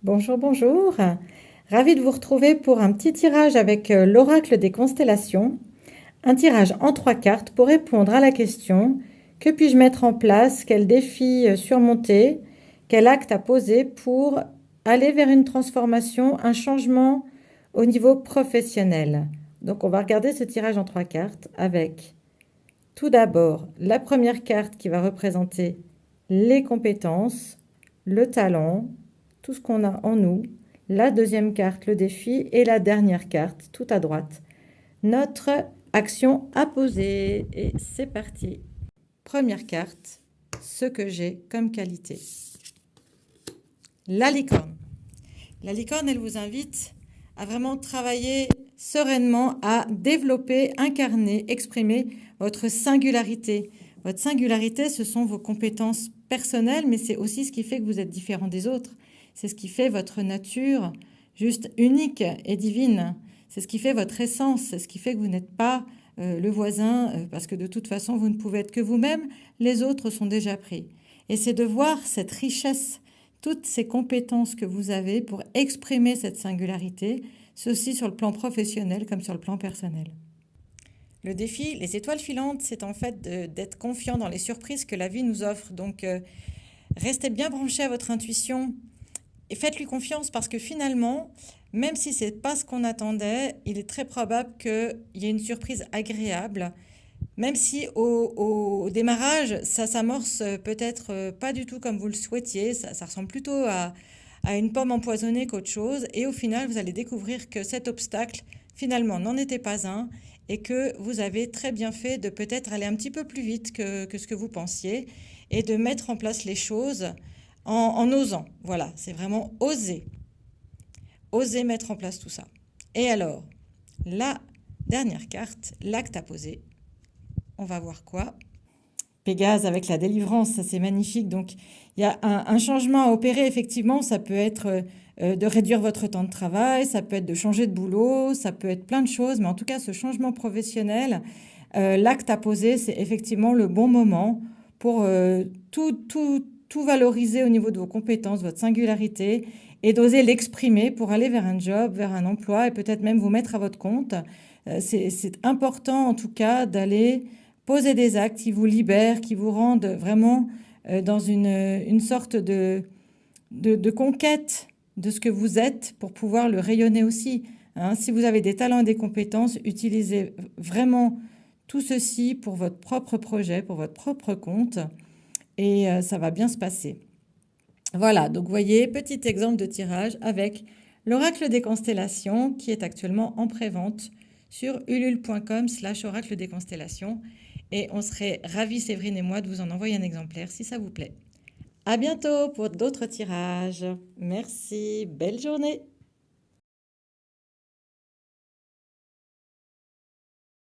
Bonjour, bonjour. Ravi de vous retrouver pour un petit tirage avec l'oracle des constellations. Un tirage en 3 cartes pour répondre à la question: que puis-je mettre en place? Quel défi surmonter? Quel acte à poser pour aller vers une transformation, un changement au niveau professionnel? Donc on va regarder ce tirage en 3 cartes avec tout d'abord la première carte qui va représenter les compétences, le talent, tout ce qu'on a en nous. La deuxième carte, le défi. Et la dernière carte, tout à droite, notre action à poser. Et c'est parti. Première carte, ce que j'ai comme qualité. La licorne. La licorne, elle vous invite à vraiment travailler sereinement, à développer, incarner, exprimer votre singularité. Votre singularité, ce sont vos compétences personnelles, mais c'est aussi ce qui fait que vous êtes différent des autres. C'est ce qui fait votre nature juste unique et divine. C'est ce qui fait votre essence. C'est ce qui fait que vous n'êtes pas le voisin, parce que de toute façon, vous ne pouvez être que vous-même. Les autres sont déjà pris. Et c'est de voir cette richesse, toutes ces compétences que vous avez pour exprimer cette singularité, ceci sur le plan professionnel comme sur le plan personnel. Le défi, les étoiles filantes, c'est en fait d'être confiant dans les surprises que la vie nous offre. Donc, restez bien branché à votre intuition et faites-lui confiance parce que finalement, même si ce n'est pas ce qu'on attendait, il est très probable qu'il y ait une surprise agréable. Même si au démarrage, ça s'amorce peut-être pas du tout comme vous le souhaitiez, ça ressemble plutôt à une pomme empoisonnée qu'autre chose. Et au final, vous allez découvrir que cet obstacle, finalement, n'en était pas un et que vous avez très bien fait de peut-être aller un petit peu plus vite que ce que vous pensiez et de mettre en place les choses en osant. Voilà, c'est vraiment oser. Oser mettre en place tout ça. Et alors, la dernière carte, l'acte à poser. On va voir quoi? Pégase avec la délivrance, ça c'est magnifique. Donc il y a un changement à opérer, effectivement. Ça peut être de réduire votre temps de travail, ça peut être de changer de boulot, ça peut être plein de choses. Mais en tout cas, ce changement professionnel, l'acte à poser, c'est effectivement le bon moment pour tout valoriser au niveau de vos compétences, votre singularité, et d'oser l'exprimer pour aller vers un job, vers un emploi et peut-être même vous mettre à votre compte. C'est important en tout cas d'aller poser des actes qui vous libèrent, qui vous rendent vraiment dans une sorte de conquête de ce que vous êtes pour pouvoir le rayonner aussi. Hein. Si vous avez des talents et des compétences, utilisez vraiment tout ceci pour votre propre projet, pour votre propre compte, et ça va bien se passer. Voilà, donc vous voyez, petit exemple de tirage avec l'oracle des constellations qui est actuellement en pré-vente sur ulule.com/oracle des constellations. Et on serait ravis, Séverine et moi, de vous en envoyer un exemplaire si ça vous plaît. À bientôt pour d'autres tirages. Merci, belle journée.